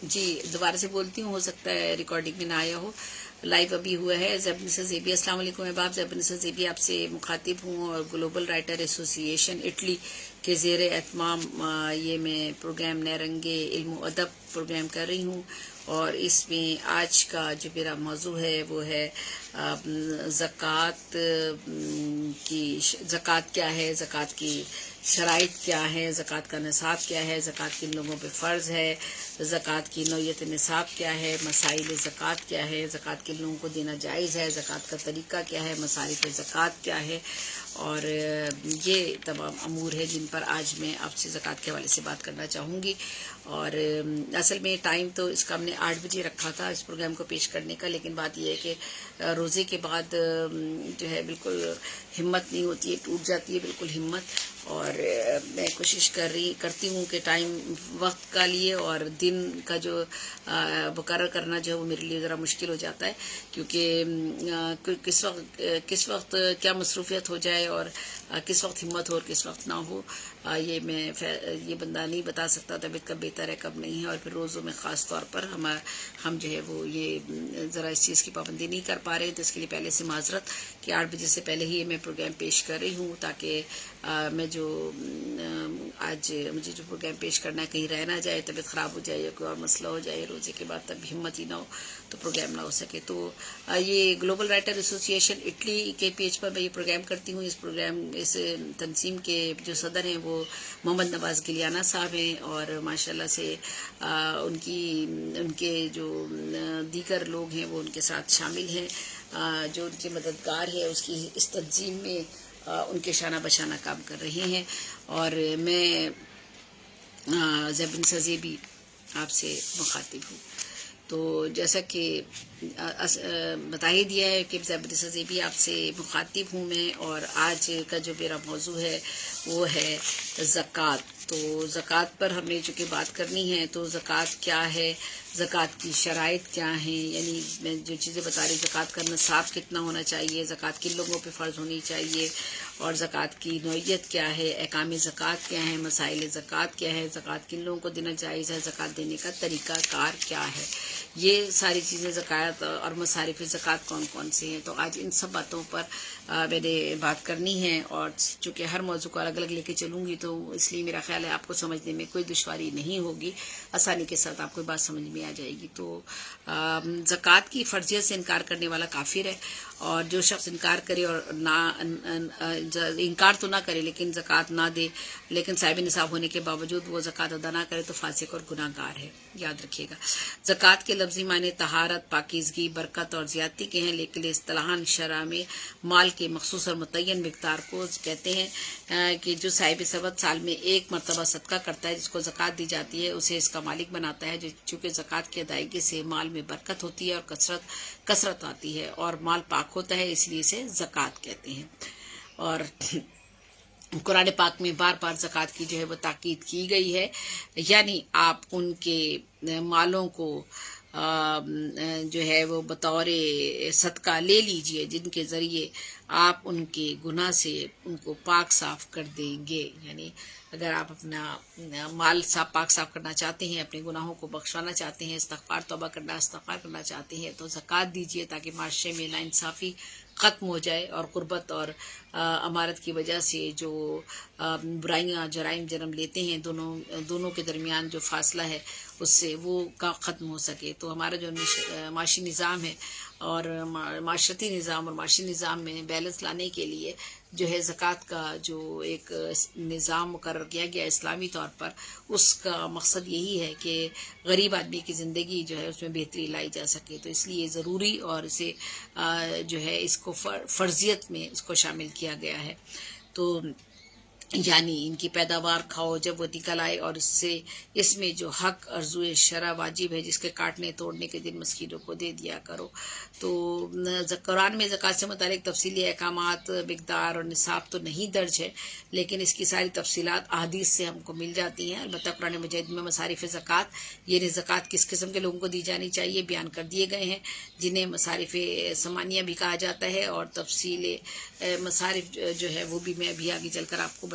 جی دوبارہ سے بولتی ہوں، ہو سکتا ہے ریکارڈنگ میں نہ آیا ہو، لائیو ابھی ہوا ہے۔ زیبنسا زیبی، السلام علیکم احباب، زیبنسا زیبی آپ سے مخاطب ہوں اور گلوبل رائٹر ایسوسی ایشن اٹلی کے زیر اہتمام یہ میں پروگرام نیرنگے علم و ادب پروگرام کر رہی ہوں، اور اس میں آج کا جو میرا موضوع ہے وہ ہے زکوٰۃ زکوٰۃ کیا ہے، زکوٰۃ کی شرائط کیا ہے، زکوٰۃ کا نصاب کیا ہے، زکوٰۃ کن لوگوں پہ فرض ہے، زکوٰۃ کی نوعیت نصاب کیا ہے، مسائل زکوٰۃ کیا ہے، زکوٰۃ کن لوگوں کو دینا جائز ہے، زکوٰۃ کا طریقہ کیا ہے، مصارف زکوٰۃ کیا ہے، اور یہ تمام امور ہے جن پر آج میں آپ سے زکوٰۃ کے حوالے سے بات کرنا چاہوں گی۔ اور اصل میں ٹائم تو اس کا ہم نے 8 بجے رکھا تھا اس پروگرام کو پیش کرنے کا، لیکن بات یہ ہے کہ روزے کے بعد جو ہے بالکل ہمت نہیں ہوتی ہے، ٹوٹ جاتی ہے بالکل ہمت، اور میں کوشش کرتی ہوں کہ ٹائم وقت کا لیے، اور دن کا جو مقرر کرنا جو ہے وہ میرے لیے ذرا مشکل ہو جاتا ہے، کیونکہ کس وقت کیا مصروفیت ہو جائے اور کس وقت ہمت ہو اور کس وقت نہ ہو، یہ بندہ نہیں بتا سکتا، طبیعت کب بہتر ہے کب نہیں ہے، اور پھر روزوں میں خاص طور پر ہم جو ہے وہ یہ ذرا اس چیز کی پابندی نہیں کر پا رہے، تو اس کے لیے پہلے سے معذرت کہ 8 بجے سے پہلے ہی میں پروگرام پیش کر رہی ہوں، تاکہ میں جو آج مجھے جو پروگرام پیش کرنا ہے کہیں رہ نہ جائے، طبیعت خراب ہو جائے یا کوئی اور مسئلہ ہو جائے روزے کے بعد، تب ہمت ہی نہ ہو تو پروگرام نہ ہو سکے۔ تو یہ گلوبل رائٹر ایسوسی ایشن اٹلی کے پیج پر میں یہ پروگرام کرتی ہوں۔ اس تنظیم کے جو صدر ہیں وہ محمد نواز گلیانہ صاحب ہیں، اور ماشاءاللہ سے ان کے جو دیگر لوگ ہیں وہ ان کے ساتھ شامل ہیں، جو ان کے مددگار ہے اس تنظیم میں ان کے شانہ بشانہ کام کر رہے ہیں، اور میں زیبنسا زیبی آپ سے مخاطب ہوں۔ تو جیسا کہ بتا ہی دیا ہے کہ زیبنسا زیبی آپ سے مخاطب ہوں میں، اور آج کا جو میرا موضوع ہے وہ ہے زکوٰۃ۔ تو زکوٰۃ پر ہم نے چونکہ بات کرنی ہے، تو زکوٰۃ کیا ہے، زکوٰۃ کی شرائط کیا ہیں، یعنی میں جو چیزیں بتا رہی ہوں، زکوٰۃ کا نصاب کتنا ہونا چاہیے، زکوٰۃ کن لوگوں پہ فرض ہونی چاہیے، اور زکوٰۃ کی نوعیت کیا ہے، احکام زکوٰۃ کیا ہے، مسائل زکوٰۃ کیا ہے، زکوٰۃ کن لوگوں کو دینا جائز ہے، زکوٰۃ دینے کا طریقہ کار کیا ہے، یہ ساری چیزیں زکوٰۃ اور مصارف زکوٰۃ کون کون سے ہیں۔ تو آج ان سب باتوں پر میں نے بات کرنی ہے، اور چونکہ ہر موضوع کو الگ الگ لے کے چلوں گی تو اس لیے میرا خیال ہے آپ کو سمجھنے میں کوئی دشواری نہیں ہوگی، آسانی کے ساتھ آپ کو بات سمجھ میں آ جائے گی۔ تو زکوٰۃ کی فرضیت سے انکار کرنے والا کافر ہے، اور جو شخص انکار کرے اور انکار تو نہ کرے لیکن زکوٰۃ نہ دے، لیکن صاحب نصاب ہونے کے باوجود وہ زکوٰۃ ادا نہ کرے تو فاسق اور گناہ گار ہے، یاد رکھیے گا۔ زکوٰۃ کے لفظی معنی طہارت، پاکیزگی، برکت اور زیادتی کے ہیں، لیکن اصطلاحاً شرع میں مال کے مخصوص اور متعین مقدار کو کہتے ہیں کہ جو صاحب ثروت سال میں ایک مرتبہ صدقہ کرتا ہے، جس کو زکوٰۃ دی جاتی ہے، اسے اس کا مالک بناتا ہے، چونکہ زکوٰۃ کی ادائیگی سے مال میں برکت ہوتی ہے اور کثرت آتی ہے، اور مال پاک ہوتا ہے، اس لیے اسے زکوٰۃ کہتے ہیں۔ اور قرآن پاک میں بار بار زکوٰۃ کی جو ہے وہ تاکید کی گئی ہے، یعنی آپ ان کے مالوں کو جو ہے وہ بطور صدقہ لے لیجئے، جن کے ذریعے آپ ان کے گناہ سے ان کو پاک صاف کر دیں گے، یعنی اگر آپ اپنا مال پاک صاف کرنا چاہتے ہیں، اپنے گناہوں کو بخشوانا چاہتے ہیں، توبہ کرنا چاہتے ہیں، تو زکوٰۃ دیجئے تاکہ معاشرے میں ناانصافی ختم ہو جائے، اور غربت اور امارت کی وجہ سے جو برائیاں جرائم جنم لیتے ہیں، دونوں کے درمیان جو فاصلہ ہے اس سے وہ ختم ہو سکے۔ تو ہمارا جو معاشی نظام ہے اور معاشرتی نظام اور معاشی نظام میں بیلنس لانے کے لیے جو ہے زکوٰۃ کا جو ایک نظام مقرر کیا گیا اسلامی طور پر، اس کا مقصد یہی ہے کہ غریب آدمی کی زندگی جو ہے اس میں بہتری لائی جا سکے، تو اس لیے ضروری اور اسے جو ہے اس کو فرضیت میں اس کو شامل کیا گیا ہے۔ تو یعنی ان کی پیداوار کھاؤ جب وہ نکل آئے، اور اس میں جو حق ارزوئے شرع واجب ہے، جس کے کاٹنے توڑنے کے دن مسکینوں کو دے دیا کرو۔ تو قرآن میں زکوٰۃ سے متعلق تفصیلی احکامات، مقدار اور نصاب تو نہیں درج ہے، لیکن اس کی ساری تفصیلات احادیث سے ہم کو مل جاتی ہیں۔ البتہ قرآن مجید میں مصارف زکوٰۃ، یعنی زکوٰۃ کس قسم کے لوگوں کو دی جانی چاہیے، بیان کر دیے گئے ہیں، جنہیں مصارف ثمانیہ بھی کہا جاتا ہے، اور تفصیل مصارف جو ہے وہ بھی میں ابھی آگے چل کر آپ کو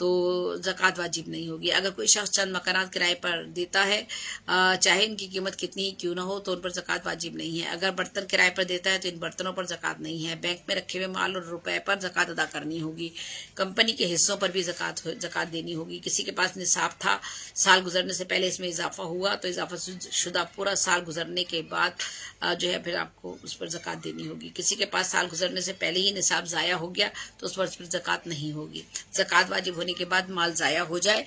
تو زکوٰۃ واجب نہیں ہوگی. اگر کوئی شخص چند مکانات کرائے پر دیتا ہے چاہے ان کی قیمت کتنی ہی کیوں نہ ہو تو ان پر زکوٰۃ واجب نہیں ہے. اگر برتن کرائے پر دیتا ہے تو ان برتنوں پر زکوٰۃ نہیں ہے. بینک میں رکھے ہوئے مال اور روپے پر زکوٰۃ ادا کرنی ہوگی. کمپنی کے حصوں پر بھی زکوٰۃ دینی ہوگی. کسی کے پاس نصاب تھا، سال گزرنے سے پہلے اس میں اضافہ ہوا تو اضافہ شدہ پورا سال گزرنے کے بعد جو ہے پھر آپ کو اس پر زکوٰۃ دینی ہوگی. کسی کے پاس سال گزرنے سے پہلے ہی نصاب ضائع ہو گیا تو اس پر زکوٰۃ نہیں ہوگی. زکوٰۃ واجب ہونے کے بعد مال ضائع ہو جائے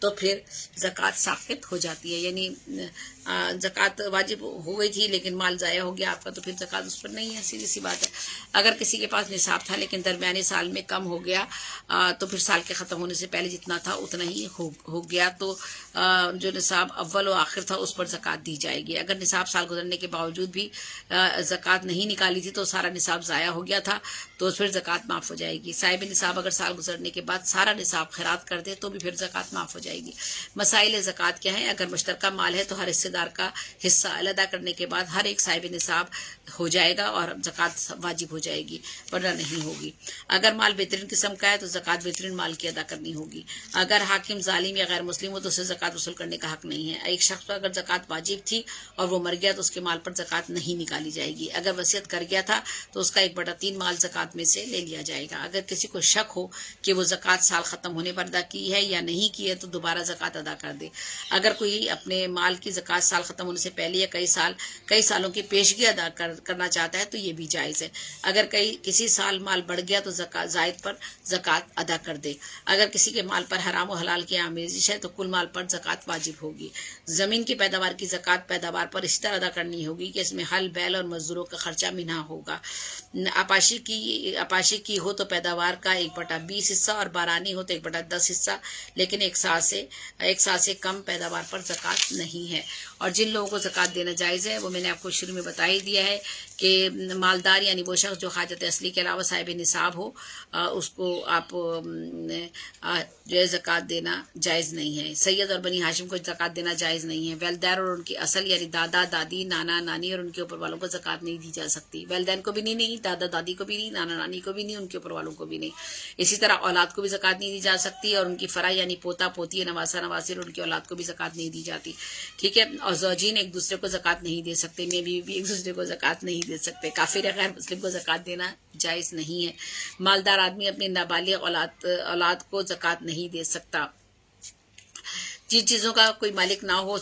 تو پھر زکوٰۃ ساقط ہو جاتی ہے. یعنی زکوٰۃ واجب ہو گئی تھی لیکن مال ضائع ہو گیا آپ کا تو پھر زکوٰۃ اس پر نہیں ہے، سیدھی سی بات ہے. اگر کسی کے پاس نصاب تھا لیکن درمیانی سال میں کم ہو گیا تو پھر سال کے ختم ہونے سے پہلے جتنا تھا اتنا ہی ہو گیا تو جو نصاب اول و آخر تھا اس پر زکوٰۃ دی جائے گی. اگر نصاب سال گزرنے کے باوجود بھی زکوٰۃ نہیں نکالی تھی تو سارا نصاب ضائع ہو گیا تھا تو پھر زکوٰۃ معاف ہو جائے گی. صاحب نصاب اگر سال گزرنے کے بعد سارا نصاب خیرات کر دے تو بھی پھر زکوٰۃ معاف ہو جائے گی. مسائل زکوٰۃ کیا ہیں؟ اگر مشترکہ مال ہے تو ہر حصے دار کا حصہ علیحدہ کرنے کے بعد ہر ایک صاحب نصاب ہو جائے گا اور زکوٰۃ واجب ہو جائے گی ورنہ نہیں ہوگی. اگر مال بہترین قسم کا ہے تو زکوٰۃ بہترین مال کی ادا کرنی ہوگی. اگر حاکم ظالم یا غیر مسلم ہو تو اسے زکوٰۃ وصول کرنے کا حق نہیں ہے. ایک شخص پر اگر زکوٰۃ واجب تھی اور وہ مر گیا تو اس کے مال پر زکوٰۃ نہیں نکالی جائے گی. اگر وصیت کر گیا تھا تو اس کا 1/3 مال زکوٰۃ میں سے لے لیا جائے گا. اگر کسی کو شک ہو کہ وہ زکوٰۃ سال ختم ہونے پر ادا کی ہے یا نہیں کی ہے تو دوبارہ زکوٰۃ ادا کر دے. اگر کوئی اپنے مال کی زکوٰۃ سال ختم ہونے سے پہلے یا کئی سالوں کی پیشگی ادا کرنا چاہتا ہے تو یہ بھی جائز ہے. اگر کسی سال مال بڑھ گیا تو زائد پر زکوٰۃ ادا کر دے. اگر کسی کے مال پر حرام و حلال کی آمیزش ہے تو کل مال پر زکوٰۃ واجب ہوگی. زمین کی پیداوار کی زکوٰۃ پیداوار پر اس طرح ادا کرنی ہوگی کہ اس میں ہل بیل اور مزدوروں کا خرچہ منہا ہوگا. اپاشی کی ہو تو پیداوار کا 1/20 حصہ اور بارانی ہو تو 1/10 حصہ، لیکن ایک سال سے کم پیداوار پر زکوٰۃ نہیں ہے. اور جن لوگوں کو زکوٰۃ دینا جائز ہے وہ میں نے آپ کو شروع میں بتا ہی دیا ہے کہ مالدار یعنی وہ شخص جو حاجت اصلی کے علاوہ صاحب نصاب ہو اس کو آپ جو ہے زکوٰۃ دینا جائز نہیں ہے. سید اور بنی ہاشم کو زکوٰۃ دینا جائز نہیں ہے. والدین اور ان کی اصل یعنی دادا دادی نانا نانی اور ان کے اوپر والوں کو زکوٰۃ نہیں دی جا سکتی. والدین کو بھی نہیں، دادا دادی کو بھی نہیں، نانا نانی کو بھی نہیں، ان کے اوپر والوں کو بھی نہیں. اسی طرح اولاد کو بھی زکوٰۃ نہیں دی جا سکتی اور ان کی فرا یعنی پوتا پوتی نواسا نواسی اور ان کی اولاد کو بھی زکوٰۃ نہیں دی جاتی. ٹھیک ہے. اور زوجین ایک دوسرے کو زکوٰۃ نہیں دے سکتے، میں بھی ایک دوسرے کو زکوٰۃ نہیں دے سکتے. کافر یا غیر مسلم کو زکوٰۃ دینا جائز نہیں ہے. مالدار آدمی اپنے نابالغ اولاد کو زکوٰۃ نہیں دے سکتا. جن چیزوں کا کوئی مالک نہ ہو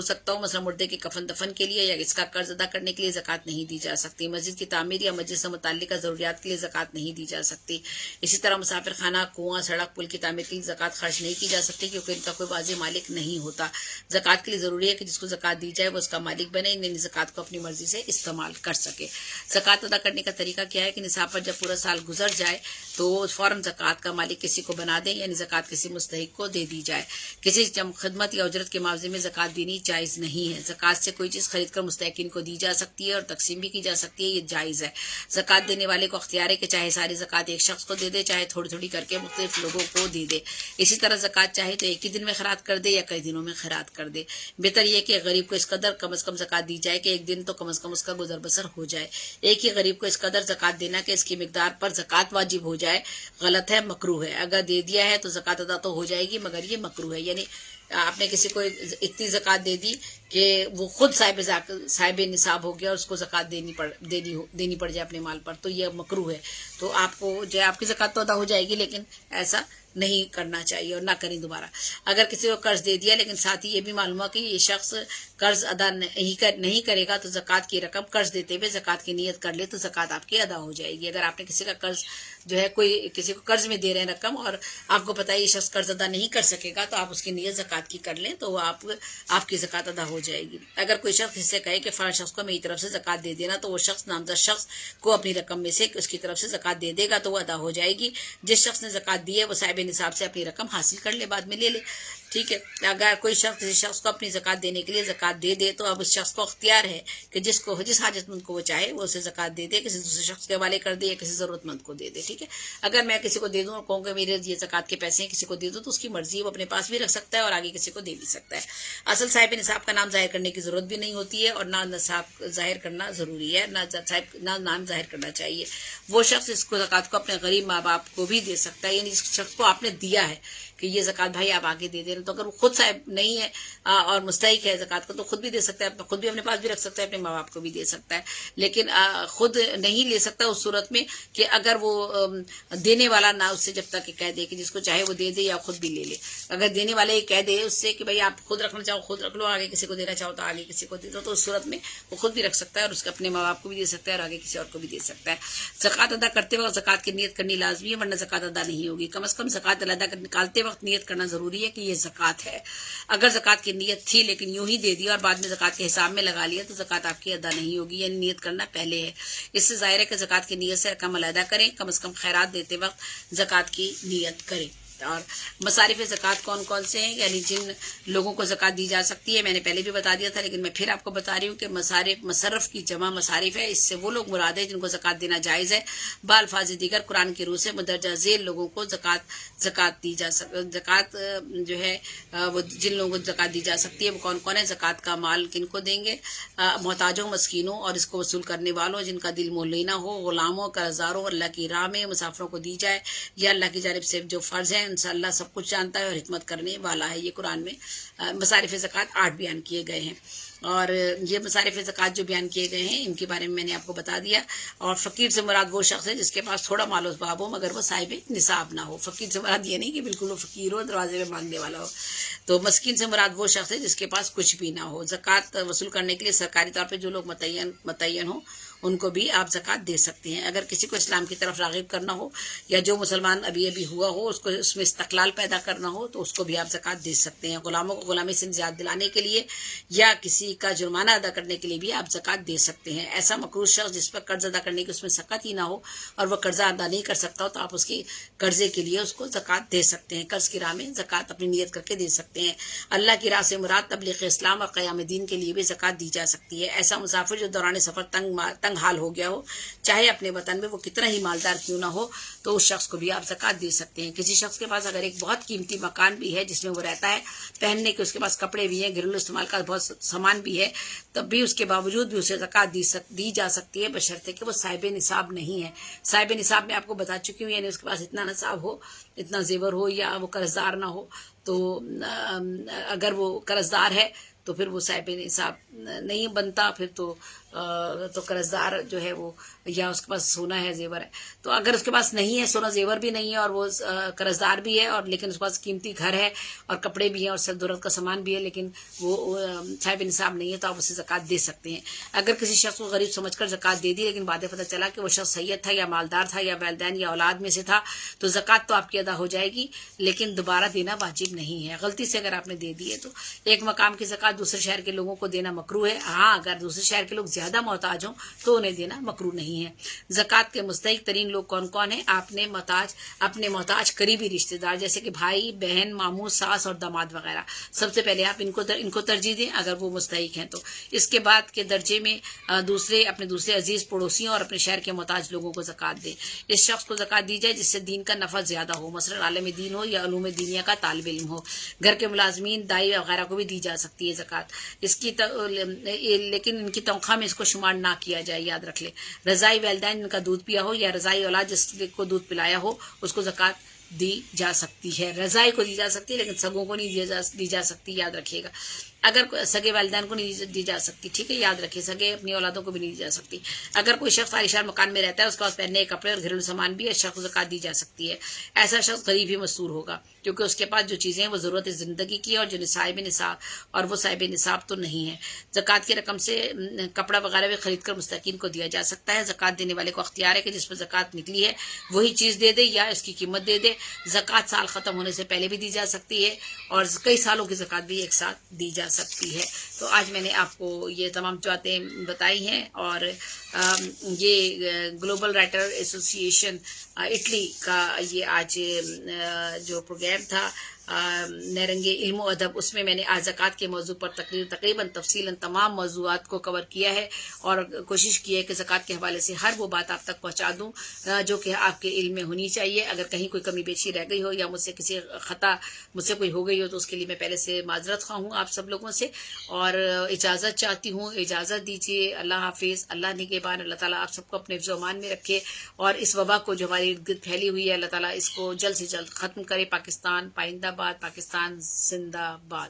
سکتا ہو، مثلا مردے کے کفن دفن کے لیے یا اس کا قرض ادا کرنے کے لیے زکوٰۃ نہیں دی جا سکتی. مسجد کی تعمیر یا مسجد سے متعلقہ ضروریات کے لیے زکوٰۃ نہیں دی جا سکتی. اسی طرح مسافر خانہ، کنواں، سڑک، پل کی تعمیر کے لیے زکوٰۃ خرچ نہیں کی جا سکتی کیونکہ ان کا کوئی واضح مالک نہیں ہوتا. زکوٰۃ کے لیے ضروری ہے کہ جس کو زکوٰۃ دی جائے وہ اس کا مالک بنے، یعنی زکوٰۃ کو اپنی مرضی سے استعمال کر سکے. زکوٰۃ ادا کرنے کا طریقہ کیا ہے کہ نصاب پر جب پورا سال گزر جائے تو فوراً زکوٰۃ کا مالک کسی کو بنا دیں، یعنی زکوٰۃ کسی مستحق کو دے دی جائے. کسی خدمت یا اجرت کے معاوضے میں زکوٰۃ دینی جائز نہیں ہے. زکوٰۃ سے کوئی چیز خرید کر مستحقین کو دی جا سکتی ہے اور تقسیم بھی کی جا سکتی ہے، یہ جائز ہے. زکوٰۃ دینے والے کو اختیار ہے کہ چاہے ساری زکوٰۃ ایک شخص کو دے دے، چاہے تھوڑی تھوڑی کر کے مختلف لوگوں کو دے دے. اسی طرح زکوٰۃ چاہے تو ایک ہی دن میں خیرات کر دے یا کئی دنوں میں خیرات کر دے. بہتر یہ کہ غریب کو اس قدر کم از کم زکوٰۃ دی جائے کہ ایک دن تو کم از کم اس کا گزر بسر ہو جائے. ایک ہی غریب کو اس قدر زکوٰۃ دینا کہ اس کی مقدار پر زکوٰۃ واجب ہو جائے غلط ہے، مکروہ ہے. اگر دے دیا ہے تو زکوٰۃ ادا تو ہو جائے گی مگر یہ مکروہ ہے. یعنی آپ نے کسی کو اتنی زکوٰۃ دے دی کہ وہ خود صاحب نصاب ہو گیا اور اس کو زکوٰۃ دینی پڑ جائے اپنے مال پر تو یہ مکروہ ہے. تو آپ کو جو ہے آپ کی زکوٰۃ تو ادا ہو جائے گی لیکن ایسا نہیں کرنا چاہیے اور نہ کریں دوبارہ. اگر کسی کو قرض دے دیا لیکن ساتھ ہی یہ بھی معلوم ہوا کہ یہ شخص قرض ادا نہیں کرے گا تو زکوٰۃ کی رقم قرض دیتے ہوئے زکوٰۃ کی نیت کر لے تو زکوٰۃ آپ کی ادا ہو جائے گی. اگر آپ نے کسی کا قرض جو ہے کوئی کسی کو قرض میں دے رہے ہیں رقم اور آپ کو پتہ ہے یہ شخص قرض ادا نہیں کر سکے گا تو آپ اس کی نیت زکوٰۃ کی کر لیں تو وہ آپ کی زکوٰۃ ادا ہو جائے گی. اگر کوئی شخص اس سے کہے کہ فلاں شخص کو میری طرف سے زکوٰۃ دے دینا تو وہ شخص نامزد شخص کو اپنی رقم میں سے اس کی طرف سے زکوٰۃ دے دے گا تو وہ ادا ہو جائے گی. جس شخص نے زکوٰۃ دی ہے وہ صاحب نصاب سے اپنی رقم حاصل کر لے، بعد میں لے لے. ٹھیک ہے. اگر کوئی شخص کسی شخص کو اپنی زکوٰۃ دینے کے لیے زکوٰۃ دے دے تو اب اس شخص کو اختیار ہے کہ جس حاجت مند کو وہ چاہے وہ اسے زکوٰۃ دے دے، کسی دوسرے شخص کے حوالے کر دے یا کسی ضرورت مند کو دے دے. ٹھیک ہے. اگر میں کسی کو دے دوں اور کہوں کہ میرے یہ زکوٰۃ کے پیسے ہیں کسی کو دے دوں تو اس کی مرضی، وہ اپنے پاس بھی رکھ سکتا ہے اور آگے کسی کو دے بھی سکتا ہے. اصل صاحب نصاب کا نام ظاہر کرنے کی ضرورت بھی نہیں ہوتی ہے اور نہ نصاب ظاہر کرنا ضروری ہے، نہ نام ظاہر کرنا چاہیے. وہ شخص اس کو زکوٰۃ کو اپنے غریب ماں باپ کو بھی دے سکتا ہے، یعنی جس شخص کو آپ نے دیا ہے کہ یہ زکوٰۃ بھائی آپ آگے دے دیں، تو اگر وہ خود صاحب نہیں ہے اور مستحق ہے زکوٰۃ کو تو خود بھی دے سکتا ہے، خود بھی اپنے پاس بھی رکھ سکتا ہے، اپنے ماں باپ کو بھی دے سکتا ہے. لیکن خود نہیں لے سکتا اس صورت میں کہ اگر وہ دینے والا نہ اس سے جب تک کہہ دے کہ جس کو چاہے وہ دے دے یا خود بھی لے لے. اگر دینے والے یہ کہہ دے اس سے کہ بھائی آپ خود رکھنا چاہو خود رکھ لو، آگے کسی کو دینا چاہو تو آگے کسی کو دے دو، تو اس صورت میں وہ خود بھی رکھ سکتا ہے اور اس کے اپنے ماں باپ کو بھی دے سکتا ہے اور آگے کسی اور کو بھی دے سکتا ہے. زکوٰۃ ادا کرتے وقت زکوٰۃ کی نیت کرنی لازمی ہے ورنہ زکوٰۃ ادا نہیں ہوگی. کم از کم زکوٰۃ ادا نکالتے وقت نیت کرنا ضروری ہے کہ یہ زکوٰۃ ہے. اگر زکوٰۃ کی نیت تھی لیکن یوں ہی دے دی اور بعد میں زکوٰۃ کے حساب میں لگا لیا تو زکوٰۃ آپ کی ادا نہیں ہوگی، یعنی نیت کرنا پہلے ہے. اس سے ظاہر ہے کہ زکوٰۃ کی نیت سے رقم علیحدہ کریں، کم از کم خیرات دیتے وقت زکوٰۃ کی نیت کریں. اور مصارف زکوٰۃ کون کون سے ہیں، یعنی جن لوگوں کو زکوٰۃ دی جا سکتی ہے، میں نے پہلے بھی بتا دیا تھا لیکن میں پھر آپ کو بتا رہی ہوں کہ مصرف کی جمع مصارف ہے. اس سے وہ لوگ مراد ہے جن کو زکوٰۃ دینا جائز ہے. بالفاظ دیگر قرآن کی روح سے مندرجہ ذیل لوگوں کو زکوٰۃ دی جا زکوٰۃ جو ہے وہ جن لوگوں کو زکوٰۃ دی جا سکتی ہے وہ کون کون ہے. زکوٰۃ کا مال کن کو دیں گے؟ محتاجوں، مسکینوں اور اس کو وصول کرنے والوں جن کا دل مولینہ ہو، غلاموں، قرضداروں، اللہ کی راہ میں مسافروں کو دی جائے یا اللہ کی جانب سے جو فرض ہیں ان سے اللہ سب کچھ جانتا ہے اور حکمت کرنے والا ہے. یہ قرآن میں مصارف زکوٰۃ 8 بیان کیے گئے ہیں اور یہ مصارف زکوٰۃ جو بیان کیے گئے ہیں ان کے بارے میں نے آپ کو بتا دیا. اور فقیر سے مراد وہ شخص ہے جس کے پاس تھوڑا مال و اسباب ہو مگر وہ صاحب نصاب نہ ہو. فقیر سے مراد یہ نہیں کہ بالکل وہ فقیر ہو، دروازے میں مانگنے والا ہو. تو مسکین سے مراد وہ شخص ہے جس کے پاس کچھ بھی نہ ہو. زکوٰۃ وصول کرنے کے لیے سرکاری طور پہ جو لوگ متعین ہوں ان کو بھی آپ زکوٰۃ دے سکتے ہیں. اگر کسی کو اسلام کی طرف راغب کرنا ہو یا جو مسلمان ابھی ہوا ہو اس کو اس میں استقلال پیدا کرنا ہو تو اس کو بھی آپ زکوٰۃ دے سکتے ہیں. غلاموں کو غلامی سے نجات دلانے کے لیے یا کسی کا جرمانہ ادا کرنے کے لیے بھی آپ زکوٰۃ دے سکتے ہیں. ایسا مقروض شخص جس پر قرض ادا کرنے کی اس میں سخت ہی نہ ہو اور وہ قرضہ ادا نہیں کر سکتا ہو تو آپ اس کی قرضے کے لیے اس کو زکوٰۃ دے سکتے ہیں. قرض کی راہ میں زکوٰۃ اپنی نیت کر کے دے سکتے ہیں. اللہ کی راہ سے مراد تبلیغ اسلام اور قیام دین کے لیے بھی زکوٰۃ دی جا سکتی ہے. ایسا مسافر جو دوران سفر تنگ حال ہو گیا ہو چاہے اپنے وطن میں وہ کتنا ہی مالدار کیوں نہ ہو تو اس شخص کو بھی آپ زکوٰۃ دے سکتے ہیں. کسی شخص کے پاس اگر ایک بہت قیمتی مکان بھی ہے جس میں وہ رہتا ہے، پہننے کے اس کے پاس کپڑے بھی ہیں، گھریلو استعمال کا بہت سامان بھی ہے، تب بھی اس کے باوجود بھی اسے زکوٰۃ دی جا سکتی ہے بشرطے کہ وہ صاحب نصاب نہیں ہے. صاحب نصاب میں آپ کو بتا چکی ہوں، یعنی اس کے پاس اتنا نصاب ہو، اتنا زیور ہو یا وہ قرضدار نہ ہو. تو اگر وہ قرضدار ہے تو پھر وہ صاحب نصاب نہیں بنتا، پھر تو قرضدار جو ہے وہ یا اس کے پاس سونا ہے، زیور ہے. تو اگر اس کے پاس نہیں ہے، سونا زیور بھی نہیں ہے اور وہ قرضدار بھی ہے اور لیکن اس کے پاس قیمتی گھر ہے اور کپڑے بھی ہیں اور سر دولت کا سامان بھی ہے لیکن وہ صاحب نصاب نہیں ہے تو آپ اسے زکوٰۃ دے سکتے ہیں. اگر کسی شخص کو غریب سمجھ کر زکوٰۃ دے دی لیکن بعد میں پتہ چلا کہ وہ شخص سید تھا یا مالدار تھا یا والدین یا اولاد میں سے تھا تو زکوٰۃ تو آپ کی ادا ہو جائے گی لیکن دوبارہ دینا واجب نہیں ہے. غلطی سے اگر آپ نے دے دی ہے تو ایک مقام کی زکوٰۃ دوسرے شہر کے لوگوں کو دینا مکروہ ہے. ہاں اگر دوسرے شہر کے لوگ زیادہ محتاج ہوں تو انہیں دینا مکروہ نہیں ہے. زکوٰۃ کے مستحق ترین لوگ کون کون ہیں؟ اپنے محتاج قریبی رشتہ دار جیسے کہ بھائی، بہن، ماموں، ساس اور داماد وغیرہ. سب سے پہلے آپ ان کو ترجیح دیں اگر وہ مستحق ہیں تو. اس کے بعد کے درجے میں اپنے دوسرے عزیز پڑوسیوں اور اپنے شہر کے محتاج لوگوں کو زکوٰۃ دیں. اس شخص کو زکوٰۃ دی جائے جس سے دین کا نفع زیادہ ہو، مثلا عالم دین ہو یا علوم دینیا کا طالب علم ہو. گھر کے ملازمین، دائی وغیرہ کو بھی دی جا سکتی ہے زکوٰۃ. لیکن ان کی تنخواہ میں اس کو شمار نہ کیا جائے، یاد رکھ لیں. رضائی والدین جن کا دودھ پیا ہو یا رضائی اولاد جس کو دودھ پلایا ہو اس کو زکوٰۃ دی جا سکتی ہے. رضائی کو دی جا سکتی ہے لیکن سگوں کو نہیں دی جا سکتی، یاد رکھیے گا. اگر سگے والدین کو نہیں دی جا سکتی، ٹھیک ہے، یاد رکھیے. سگے اپنی اولادوں کو بھی نہیں دی جا سکتی. اگر کوئی شخص عالیشان مکان میں رہتا ہے، اس کے پاس پہننے کے کپڑے اور گھریلو سامان بھی ہے، اس شخص کو زکوٰۃ دی جا سکتی ہے. ایسا شخص غریب ہی مستور ہوگا کیونکہ اس کے پاس جو چیزیں ہیں وہ ضرورت زندگی کی ہے اور جو صاحب نصاب اور وہ صاحب نصاب تو نہیں ہے. زکوٰۃ کی رقم سے کپڑا وغیرہ بھی خرید کر مستحقین کو دیا جا سکتا ہے. زکوٰۃ دینے والے کو اختیار ہے کہ جس پر زکوٰۃ نکلی ہے وہی چیز دے دے یا اس کی قیمت دے دے. زکوٰۃ سال ختم ہونے سے پہلے بھی دی جا سکتی ہے اور کئی سالوں کی زکوٰۃ بھی ایک ساتھ دی جا سکتی ہے. تو آج میں نے آپ کو یہ تمام باتیں بتائی ہیں اور یہ گلوبل رائٹر ایسوسی ایشن اٹلی کا یہ آج جو پروگرام تھا نیرنگ علم و ادب، اس میں نے آج زکوٰۃ کے موضوع پر تقریباً تفصیلاً تمام موضوعات کو کور کیا ہے اور کوشش کی ہے کہ زکوٰۃ کے حوالے سے ہر وہ بات آپ تک پہنچا دوں جو کہ آپ کے علم میں ہونی چاہیے. اگر کہیں کوئی کمی بیشی رہ گئی ہو یا مجھ سے کسی خطا مجھ سے کوئی ہو گئی ہو تو اس کے لیے میں پہلے سے معذرت خواہ ہوں آپ سب لوگوں سے، اور اجازت چاہتی ہوں. اجازت دیجیے. اللہ حافظ. اللہ نگہبان. اللہ تعالیٰ آپ سب کو اپنے حفظ و امان میں رکھے اور اس وبا کو جو ہمارے ارد گرد پھیلی ہوئی ہے اللہ تعالیٰ اس کو جلد سے جلد ختم کرے. پاکستان پائندہ باد. پاکستان زندہ باد.